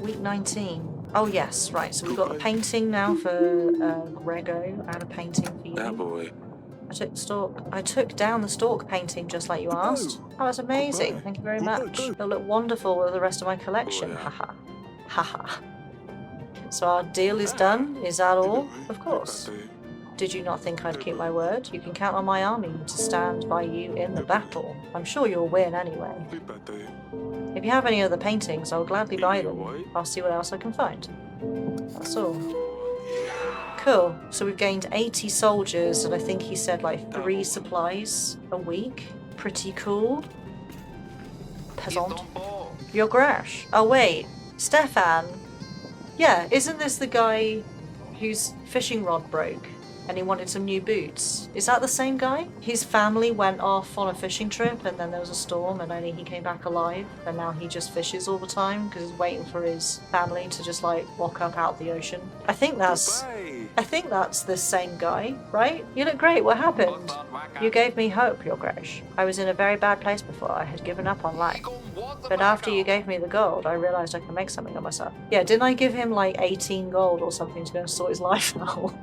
Week 19. Oh yes, right, so we've got the painting now for Grego. I had a painting for you. boy. I took down the stork painting just like you asked. Oh, that's amazing. Thank you very much. It'll look wonderful with the rest of my collection. Haha. Haha. So our deal is done? Is that all? Of course. Did you not think I'd keep my word? You can count on my army to stand by you in the battle. I'm sure you'll win anyway. If you have any other paintings, I'll gladly buy them. I'll see what else I can find. That's all. Cool. So we've gained 80 soldiers, and I think he said like 3 supplies a week. Pretty cool. Peasant. Your Grash. Oh wait, Stefan. Yeah, isn't this the guy whose fishing rod broke and he wanted some new boots? Is that the same guy? His family went off on a fishing trip and then there was a storm and only he came back alive, and now he just fishes all the time because he's waiting for his family to just like walk up out the ocean. I think that's the same guy, right? You look great. What happened? You gave me hope, Your Grace. I was in a very bad place before. I had given up on life. But after you gave me the gold, I realised I could make something of myself. Yeah, didn't I give him like 18 gold or something to go and sort his life out?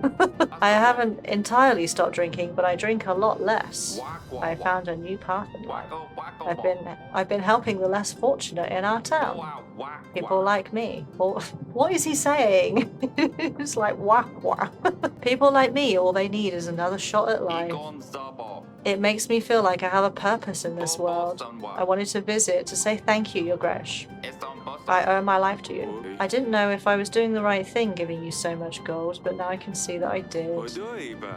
I haven't entirely stopped drinking, but I drink a lot less. I found a new path in life. I've been helping the less fortunate in our town. People like me. Or, what is he saying? It's like wah wah. People like me, all they need is another shot at life. It makes me feel like I have a purpose in this world. I wanted to visit to say thank you, Your Grace. I owe my life to you. I didn't know if I was doing the right thing giving you so much gold, but now I can see that I did.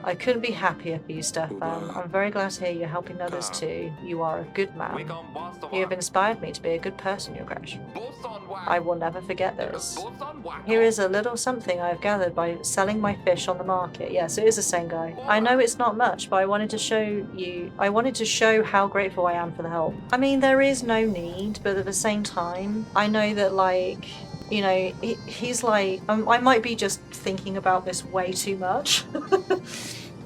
I couldn't be happier for you, Stefan. I'm very glad to hear you're helping others too. You are a good man. You have inspired me to be a good person, Your Grace. I will never forget this. Here is a little something I've gathered by selling my fish on the market. Yes, it is the same guy. I know it's not much, but I wanted to show how grateful I am for the help. I mean, there is no need, but at the same time, I know that, like, you know, he's like, I might be just thinking about this way too much,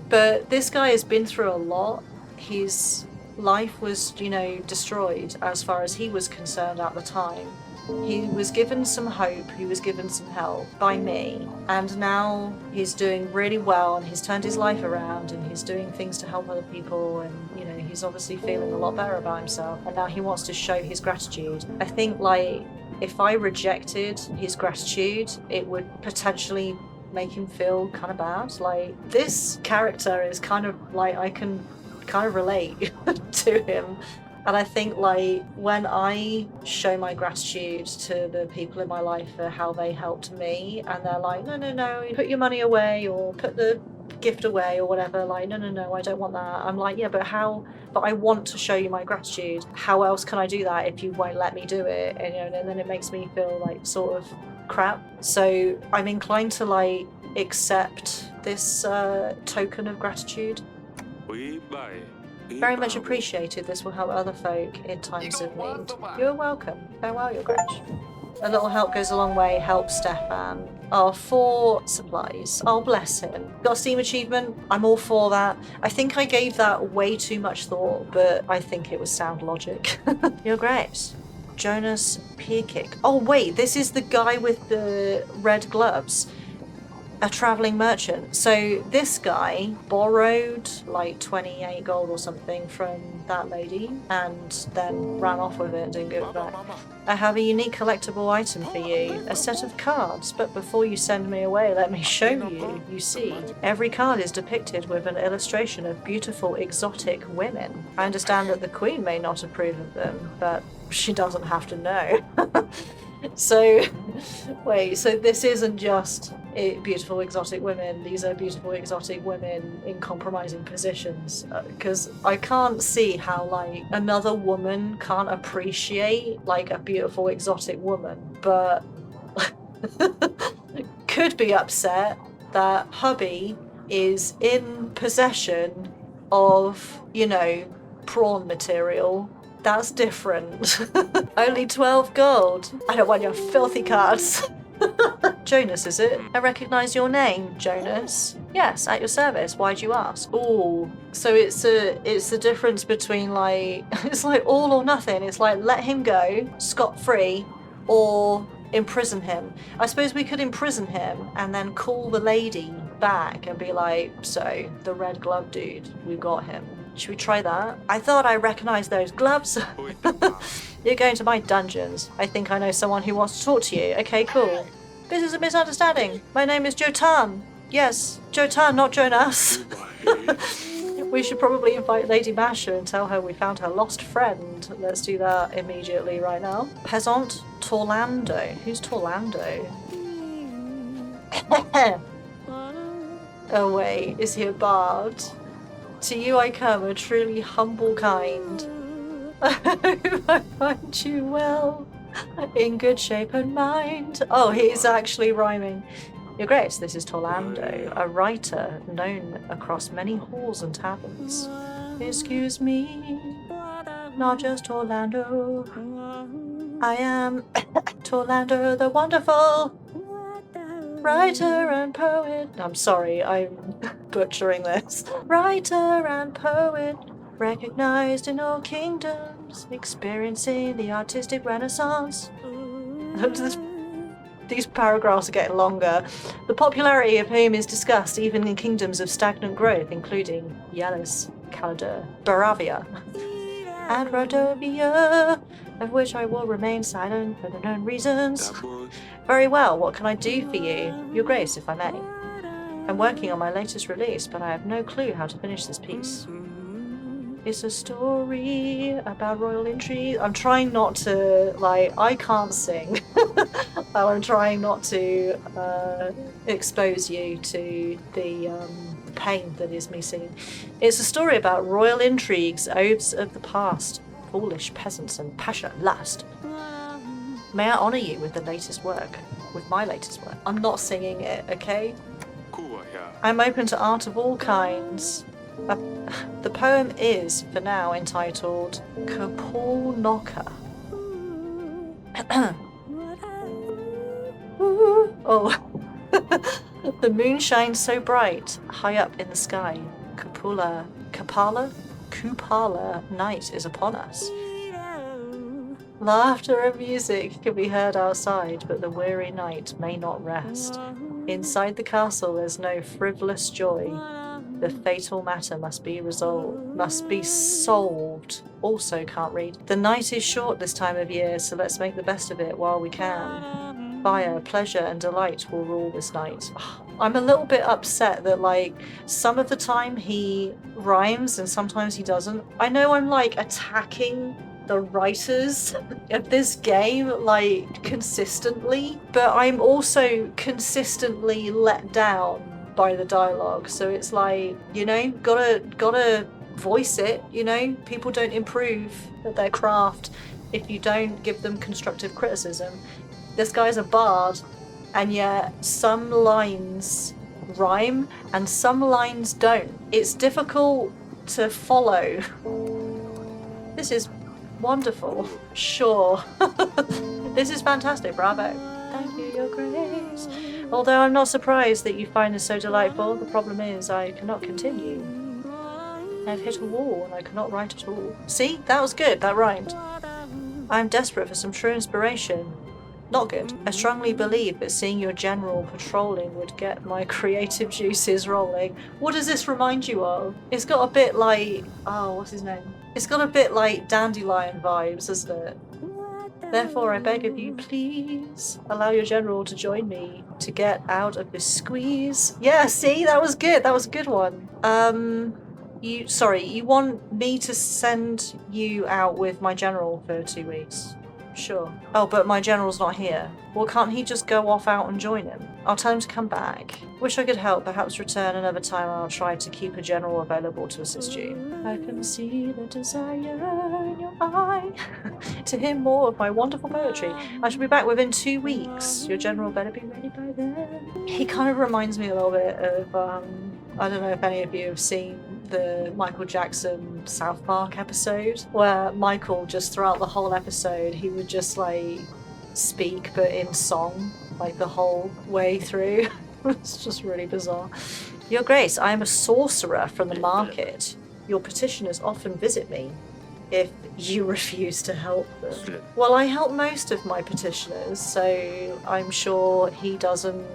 but this guy has been through a lot. His life was, you know, destroyed as far as he was concerned at the time. He was given some hope, he was given some help by me, and now he's doing really well and he's turned his life around and he's doing things to help other people, and, you know, he's obviously feeling a lot better about himself, and now he wants to show his gratitude. I think, like, if I rejected his gratitude, it would potentially make him feel kind of bad. Like, this character is kind of like, I can kind of relate to him. And I think, like, when I show my gratitude to the people in my life for how they helped me, and they're like, no, put your money away or put the gift away or whatever, like, no, I don't want that. I'm like, yeah, but how? But I want to show you my gratitude. How else can I do that if you won't let me do it? And, you know, and then it makes me feel like sort of crap. So I'm inclined to, like, accept this token of gratitude. Very much appreciated. This will help other folk in times of need. You're welcome. Farewell, Your Grace. A little help goes a long way. Help Stefan. Oh, 4 supplies. Oh, bless him. Got a Steam achievement. I'm all for that. I think I gave that way too much thought, but I think it was sound logic. Your Grace. Jonas Peerkick. Oh, wait. This is the guy with the red gloves. A travelling merchant. So this guy borrowed like 28 gold or something from that lady and then ran off with it and didn't give it back. I have a unique collectible item for you, a set of cards, but before you send me away, let me show you. You see, every card is depicted with an illustration of beautiful exotic women. I understand that the Queen may not approve of them, but she doesn't have to know. So, wait, so this isn't just beautiful exotic women, these are beautiful exotic women in compromising positions, because I can't see how, like, another woman can't appreciate, like, a beautiful exotic woman, but could be upset that hubby is in possession of, you know, prawn material. That's different. Only 12 gold. I don't want your filthy cards. Jonas, is it? I recognise your name, Jonas. Yes, at your service. Why'd you ask? Ooh, so it's the difference between, like, it's like all or nothing. It's like, let him go scot-free, or imprison him. I suppose we could imprison him and then call the lady back and be like, so, the red glove dude, we've got him. Should we try that? I thought I recognized those gloves. You're going to my dungeons. I think I know someone who wants to talk to you. Okay, cool. This is a misunderstanding. My name is Jotan. Yes, Jotan, not Jonas. We should probably invite Lady Masha and tell her we found her lost friend. Let's do that immediately right now. Peasant Torlando. Who's Torlando? Oh wait, is he a bard? To you I come, a truly humble kind. I hope I find you well, in good shape and mind. Oh, he's actually rhyming. Your Grace, this is Torlando, a writer known across many halls and taverns. Excuse me, not just Orlando. I am Torlando the Wonderful, writer and poet. I'm sorry, I'm butchering this. Writer and poet, recognized in all kingdoms, experiencing the artistic renaissance. These paragraphs are getting longer. The popularity of whom is discussed even in kingdoms of stagnant growth, including Yalis, Calder, Baravia, and Rodovia, of which I will remain silent for the known reasons. Very well, what can I do for you? Your Grace, if I may. I'm working on my latest release, but I have no clue how to finish this piece. It's a story about royal intrigue. I'm trying not to, I can't sing. I'm trying not to expose you to the pain that is me singing. It's a story about royal intrigues, oaths of the past, foolish peasants and passionate lust. May I honour you with the latest work, with my latest work? I'm not singing it, okay? I'm open to art of all kinds. The poem is, for now, entitled Kapul Noka. Oh, the moon shines so bright, high up in the sky. Kupala night is upon us. Laughter and music can be heard outside, but the weary night may not rest. Inside the castle there's no frivolous joy. The fatal matter must be solved. Also can't read. The night is short this time of year, so let's make the best of it while we can. Fire, pleasure, and delight will rule this night. I'm a little bit upset that, some of the time he rhymes and sometimes he doesn't. I know I'm, attacking the writers of this game, consistently, but I'm also consistently let down by the dialogue. So it's gotta voice it, People don't improve at their craft if you don't give them constructive criticism. This guy's a bard, and yet some lines rhyme and some lines don't. It's difficult to follow. This is wonderful. Sure. This is fantastic. Bravo. Thank you, Your Grace. Although I'm not surprised that you find this so delightful, the problem is I cannot continue. I've hit a wall and I cannot write at all. See? That was good. That rhymed. I'm desperate for some true inspiration. Not good. I strongly believe that seeing your general patrolling would get my creative juices rolling. What does this remind you of? It's got a bit what's his name? It's got a bit like Dandelion vibes, doesn't it? Therefore, I beg of you, please allow your general to join me to get out of this squeeze. Yeah, see? That was good. That was a good one. You want me to send you out with my general for 2 weeks? Sure. Oh, but my general's not here. Well, can't he just go off out and join him? I'll tell him to come back. Wish I could help. Perhaps return another time. I'll try to keep a general available to assist you. I can see the desire in your eye to hear more of my wonderful poetry. I shall be back within 2 weeks. Your general better be ready by then. He kind of reminds me a little bit of, I don't know if any of you have seen the Michael Jackson South Park episode, where Michael, just throughout the whole episode, he would just speak but in song, the whole way through. It's just really bizarre. Your Grace, I am a sorcerer from the market. Your petitioners often visit me. if you refuse to help them. Well, I help most of my petitioners, so I'm sure he doesn't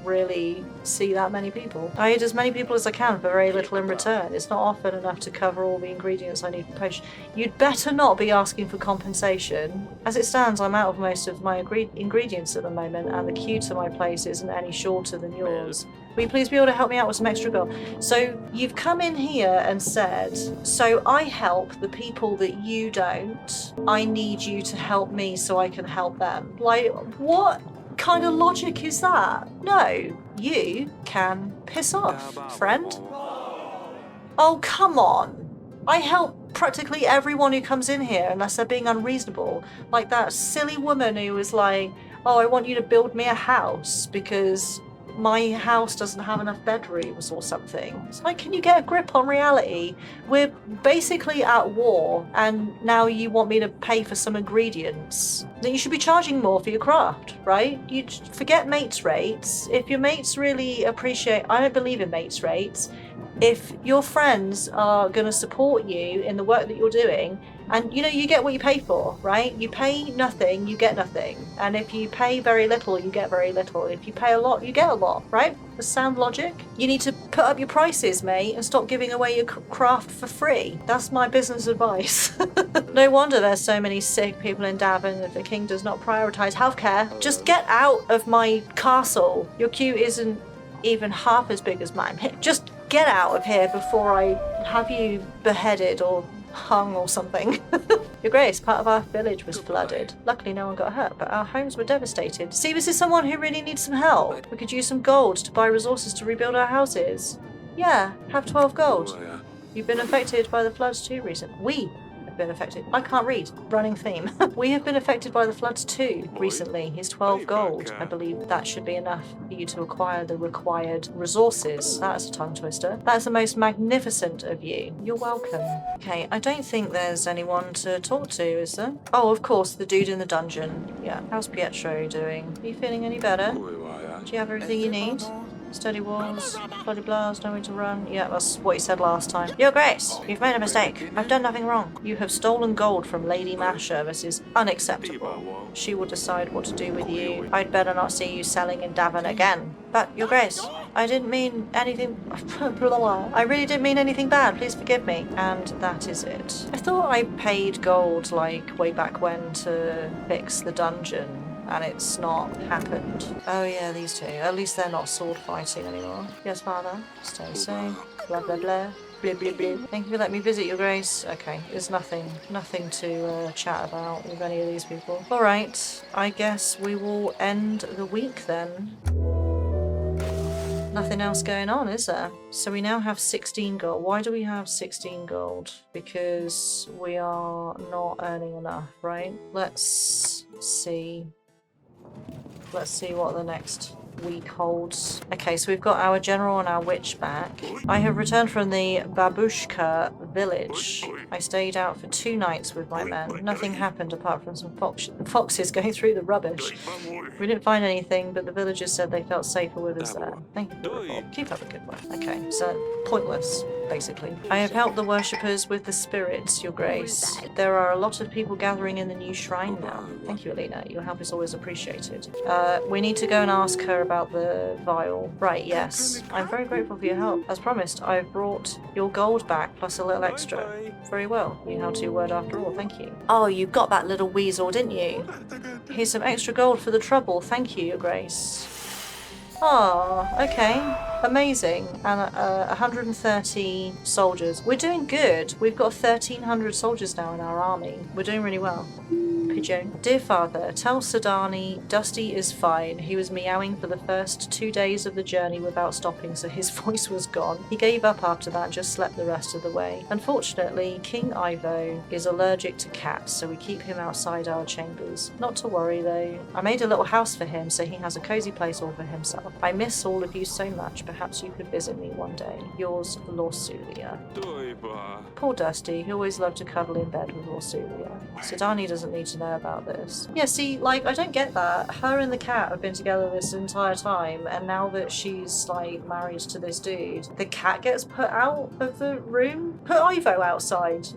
really see that many people. I eat as many people as I can for very little in return. It's not often enough to cover all the ingredients I need for potion. You'd better not be asking for compensation. As it stands, I'm out of most of my ingredients at the moment, and the queue to my place isn't any shorter than yours. Will you please be able to help me out with some extra gold? So you've come in here and said, so I help the people that you don't. I need you to help me so I can help them. Like, what kind of logic is that? No, you can piss off, friend. Oh, come on. I help practically everyone who comes in here unless they're being unreasonable. Like that silly woman who was like, oh, I want you to build me a house because my house doesn't have enough bedrooms or something. It's like, can you get a grip on reality? We're basically at war, and now you want me to pay for some ingredients. Then you should be charging more for your craft, right? You forget mates rates. If your mates really appreciate, I don't believe in mates rates. If your friends are going to support you in the work that you're doing, and you get what you pay for, right? You pay nothing, you get nothing. And if you pay very little, you get very little. If you pay a lot, you get a lot, right? That's sound logic. You need to put up your prices, mate, and stop giving away your craft for free. That's my business advice. No wonder there's so many sick people in Davin that the king does not prioritize healthcare. Just get out of my castle. Your queue isn't even half as big as mine. Just get out of here before I have you beheaded or hung or something. Your Grace, part of our village was flooded. Luckily no one got hurt, but our homes were devastated. See, this is someone who really needs some help. We could use some gold to buy resources to rebuild our houses. Yeah, have 12 gold. You've been affected by the floods too recently. We have been affected. I can't read. Running theme. We have been affected by the floods too recently. Here's 12 gold. I believe that should be enough for you to acquire the required resources. That's a tongue twister. That's the most magnificent of you. You're welcome. Okay, I don't think there's anyone to talk to, is there? Oh, of course, the dude in the dungeon. Yeah. How's Pietro doing? Are you feeling any better? Do you have everything you need? Steady walls, bloody blast, nowhere to run. Yeah, that's what he said last time. Your Grace, you've made a mistake. I've done nothing wrong. You have stolen gold from Lady Masha. This is unacceptable. She will decide what to do with you. I'd better not see you selling in Davin again. But, Your Grace, I didn't mean anything... I really didn't mean anything bad. Please forgive me. And that is it. I thought I paid gold, like, way back when to fix the dungeon. And it's not happened. Oh yeah, these two. At least they're not sword fighting anymore. Yes, father. Stay safe. Blah, blah, blah. Blah, blah, blah. Thank you for letting me visit, Your Grace. Okay, there's nothing to chat about with any of these people. Alright, I guess we will end the week then. Nothing else going on, is there? So we now have 16 gold. Why do we have 16 gold? Because we are not earning enough, right? Let's see. Let's see what the next week holds. Okay, so we've got our general and our witch back. I have returned from the Babushka village. I stayed out for 2 nights with my men. Nothing happened apart from some foxes going through the rubbish. We didn't find anything, but the villagers said they felt safer with us there. Thank you for the report. Keep up the good work. Okay, so pointless, basically. I have helped the worshippers with the spirits, Your Grace. There are a lot of people gathering in the new shrine now. Thank you, Alina. Your help is always appreciated. We need to go and ask her about the vial. Right, yes. I'm very grateful for your help. As promised, I've brought your gold back, plus a little extra. Very well. You held to your word after all. Thank you. Oh, you got that little weasel, didn't you? Here's some extra gold for the trouble. Thank you, Your Grace. Oh, okay. Amazing. And 130 soldiers. We're doing good. We've got 1,300 soldiers now in our army. We're doing really well. Pigeon. Dear father, tell Sadani Dusty is fine. He was meowing for the first 2 days of the journey without stopping, so his voice was gone. He gave up after that and just slept the rest of the way. Unfortunately, King Ivo is allergic to cats, so we keep him outside our chambers. Not to worry though. I made a little house for him, so he has a cozy place all for himself. I miss all of you so much. Perhaps you could visit me one day. Yours, Lorsulia. Poor Dusty. He always loved to cuddle in bed with Lorsulia. Sadani doesn't need to know about this. Yeah, see, like, I don't get that. Her and the cat have been together this entire time, and now that she's, like, married to this dude, the cat gets put out of the room? Put Ivo outside.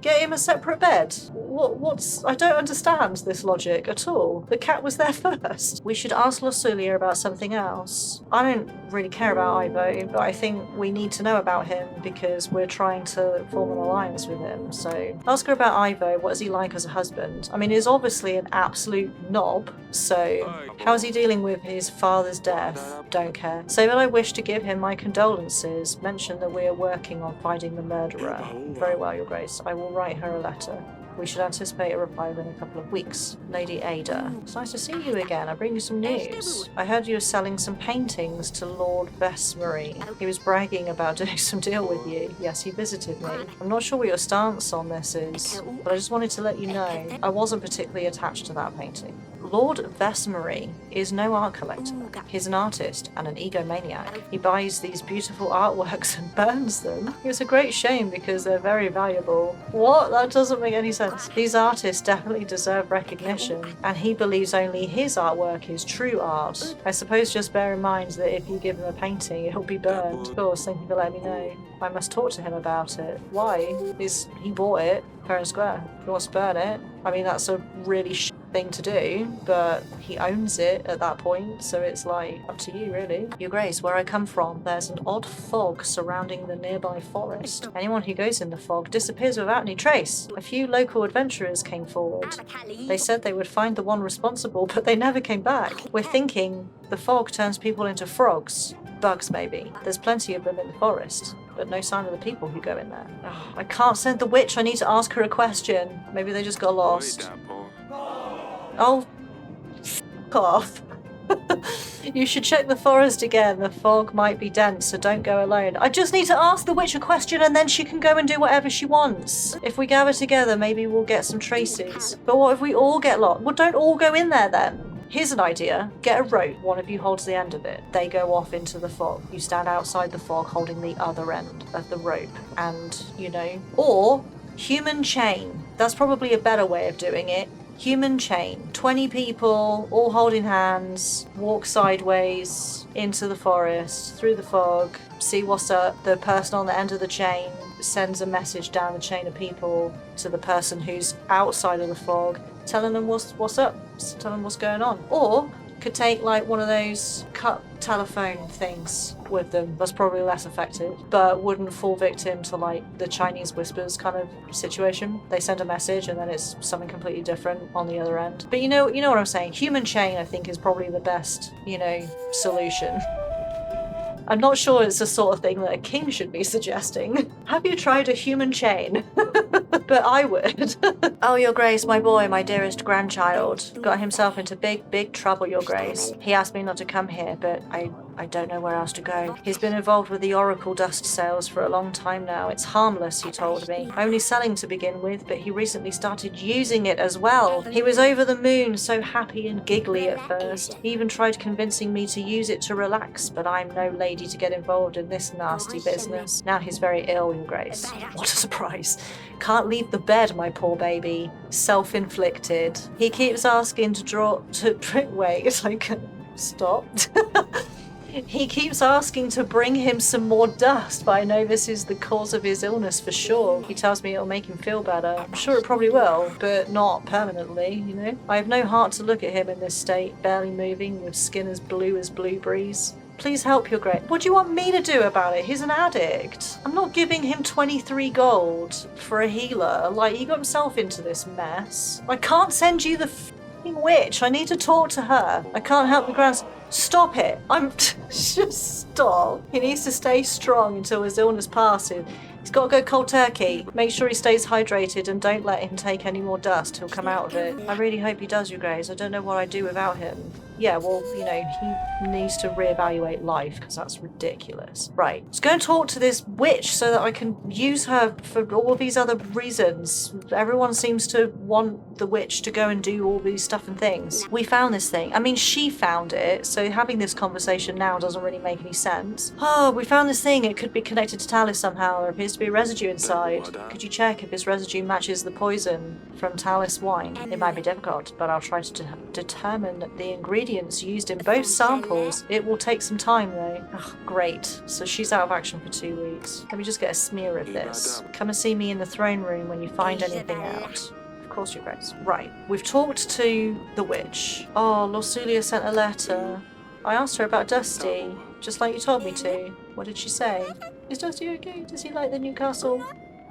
Get him a separate bed. What's... I don't understand this logic at all. The cat was there first. We should ask Losulia about something else. I don't really care about Ivo, but I think we need to know about him because we're trying to form an alliance with him. So ask her about Ivo. What is he like as a husband? I mean, he's obviously an absolute knob. So how is he dealing with his father's death? Don't care. Say that I wish to give him my condolences. Mention that we are working on finding the murderer. Very well, Your Grace. I will write her a letter. We should anticipate a reply within a couple of weeks. Lady Ada. It's nice to see you again. I bring you some news. I heard you were selling some paintings to Lord Vesmery. He was bragging about doing some deal with you. Yes, he visited me. I'm not sure what your stance on this is, but I just wanted to let you know I wasn't particularly attached to that painting. Lord Vesmery is no art collector. He's an artist and an egomaniac. He buys these beautiful artworks and burns them. It's a great shame because they're very valuable. What? That doesn't make any sense. These artists definitely deserve recognition, and he believes only his artwork is true art. I suppose just bear in mind that if you give him a painting, it'll be burned. Of course, thank you for letting me know. I must talk to him about it. Why? He bought it fair and square. He wants to burn it. I mean, that's a really thing to do, but he owns it at that point, so it's like up to you really. Your Grace, where I come from, there's an odd fog surrounding the nearby forest. Anyone who goes in the fog disappears without any trace. A few local adventurers came forward. They said they would find the one responsible, but they never came back. We're thinking the fog turns people into frogs. Bugs, maybe. There's plenty of them in the forest, but no sign of the people who go in there. Oh, I can't send the witch. I need to ask her a question. Maybe they just got lost. Oh, f*** off. You should check the forest again. The fog might be dense, so don't go alone. I just need to ask the witch a question and then she can go and do whatever she wants. If we gather together, maybe we'll get some traces. But what if we all get lost? Well, don't all go in there then. Here's an idea. Get a rope. One of you holds the end of it. They go off into the fog. You stand outside the fog holding the other end of the rope. And, you know, or human chain. That's probably a better way of doing it. Human chain. 20 people, all holding hands, walk sideways into the forest, through the fog, see what's up. The person on the end of the chain sends a message down the chain of people to the person who's outside of the fog, telling them what's up, telling them what's going on. Or could take like one of those cut telephone things with them. That's probably less effective, but wouldn't fall victim to like the Chinese whispers kind of situation. They send a message and then it's something completely different on the other end. But you know what I'm saying. Human chain, I think, is probably the best, solution. I'm not sure it's the sort of thing that a king should be suggesting. Have you tried a human chain? But I would. Oh, Your Grace, my boy, my dearest grandchild, got himself into big trouble, Your Grace. He asked me not to come here, but I don't know where else to go. He's been involved with the Oracle dust sales for a long time now. It's harmless, he told me. Only selling to begin with, but he recently started using it as well. He was over the moon, so happy and giggly at first. He even tried convincing me to use it to relax, but I'm no lady to get involved in this nasty business. Now he's very ill, Your Grace. What a surprise. Can't leave the bed, my poor baby. Self-inflicted. He keeps asking wait, stop. He keeps asking to bring him some more dust, but I know this is the cause of his illness for sure. He tells me it'll make him feel better. I'm sure it probably will, but not permanently, I have no heart to look at him in this state, barely moving, with skin as blue as blueberries. Please help, Your Grace. What do you want me to do about it? He's an addict. I'm not giving him 23 gold for a healer. He got himself into this mess. I can't send you the f***ing witch. I need to talk to her. I can't help the grandson. Stop it. Just stop. He needs to stay strong until his illness passes. He's got to go cold turkey. Make sure he stays hydrated and don't let him take any more dust. He'll come out of it. I really hope he does, Your Grace. I don't know what I'd do without him. Yeah, well, he needs to reevaluate life because that's ridiculous. Right. Let's go and talk to this witch so that I can use her for all of these other reasons. Everyone seems to want the witch to go and do all these stuff and things. We found this thing. I mean, she found it, so having this conversation now doesn't really make any sense. Oh, we found this thing. It could be connected to Talus somehow. There appears to be a residue inside. Could you check if this residue matches the poison from Talus wine? It might be difficult, but I'll try to determine the ingredient ingredients used in both samples. It will take some time though. Oh, great. So she's out of action for 2 weeks. Let me just get a smear of this. Come and see me in the throne room when you find anything out. Of course, Your Grace. Right. We've talked to the witch. Oh, Lorsulia sent a letter. I asked her about Dusty, just like you told me to. What did she say? Is Dusty okay? Does he like the new castle?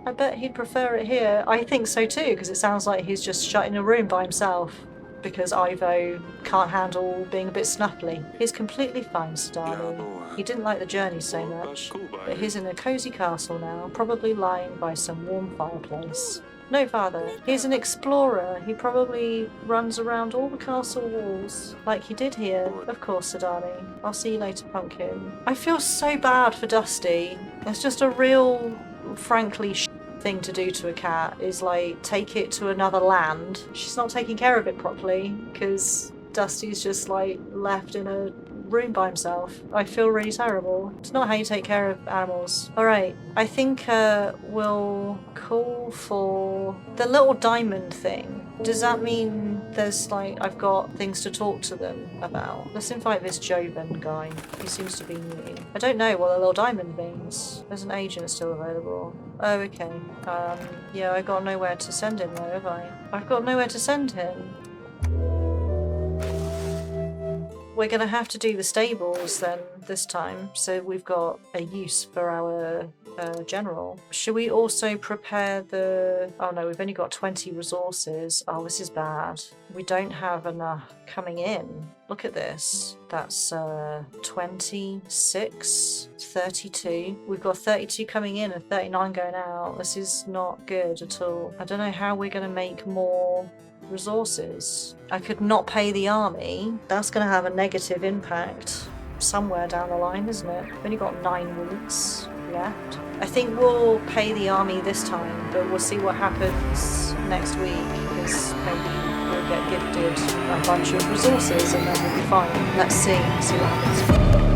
I bet he'd prefer it here. I think so too, because it sounds like he's just shut in a room by himself. Because Ivo can't handle being a bit snuffly. He's completely fine, Stani. He didn't like the journey so much, but he's in a cozy castle now, probably lying by some warm fireplace. No, Father. He's an explorer. He probably runs around all the castle walls, like he did here. Of course, Sadani. I'll see you later, Pumpkin. I feel so bad for Dusty. It's just a real, frankly, thing to do to a cat is like take it to another land. She's not taking care of it properly because Dusty's just like left in a room by himself. I feel really terrible. It's not how you take care of animals. Alright, I think we'll call for the little diamond thing. Does that mean there's like I've got things to talk to them about? Let's invite this Joven guy. He seems to be new. I don't know what the little diamond means. There's an agent still available. Oh, okay. Yeah, I got nowhere to send him though, have I? I've got nowhere to send him. We're going to have to do the stables then this time, so we've got a use for our general. Should we also prepare the... Oh no, we've only got 20 resources. Oh, this is bad. We don't have enough coming in. Look at this. That's 26, 32. We've got 32 coming in and 39 going out. This is not good at all. I don't know how we're going to make more resources. I could not pay the army. That's going to have a negative impact somewhere down the line, isn't it? We've only got 9 weeks left. I think we'll pay the army this time, but we'll see what happens next week, because maybe we'll get gifted a bunch of resources and then we'll be fine. Let's see what happens.